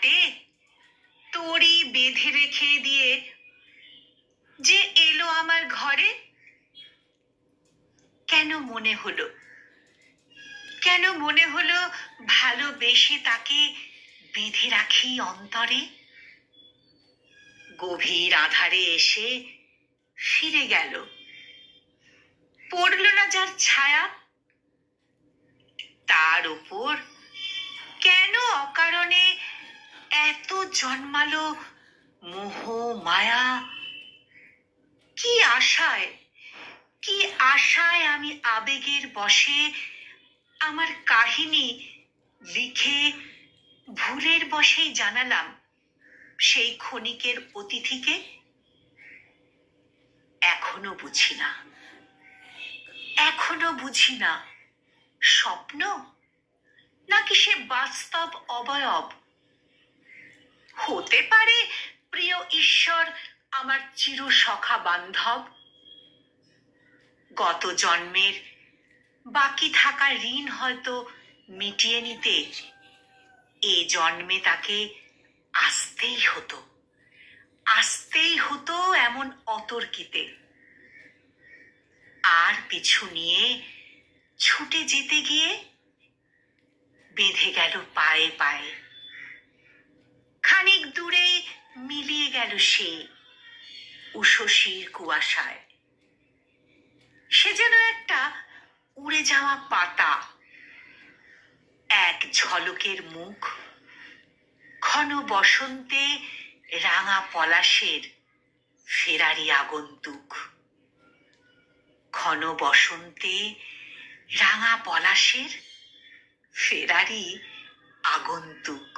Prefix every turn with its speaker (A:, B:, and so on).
A: খাটে তড়ি বেঁধে রেখে দিয়ে যে এলো আমার ঘরে? কেন মনে হলো ভালোবেসে তাকে বেঁধে রাখি অন্তরে? গভীর আধারে এসে ফিরে গেল, পড়ল না যার ছায়া, তার উপর কেন অকারণে এত জন্মালো মোহ মায়া? কি আশায় আমি আবেগের বশে আমার কাহিনী লিখে ভুলের বশেই জানালাম সেই ক্ষণিকের অতিথিকে? এখনো বুঝি না স্বপ্ন নাকি সে বাস্তব অবয়ব। হতে পারে প্রিয় ঈশ্বর আমার চির সখা বান্ধব। গত জন্মের বাকি থাকা ঋণ হয়তো মিটিয়ে নিতে এ জন্মে তাকে আসতেই হতো এমন অতর্কিতে। আর পিছু নিয়ে ছুটে যেতে গিয়ে বেঁধে গেল পায়ে পায়ে। খানিক দূরে মিলিয়ে গেল সে উষসীর কুয়াশায়। সে যেন একটা উড়ে যাওয়া পাতা, এক ঝলকের মুখ, ঘন বসন্তে রাঙা পলাশের ফেরারি আগন্তুক। ঘন বসন্তে রাঙা পলাশের ফেরারি আগন্তুক।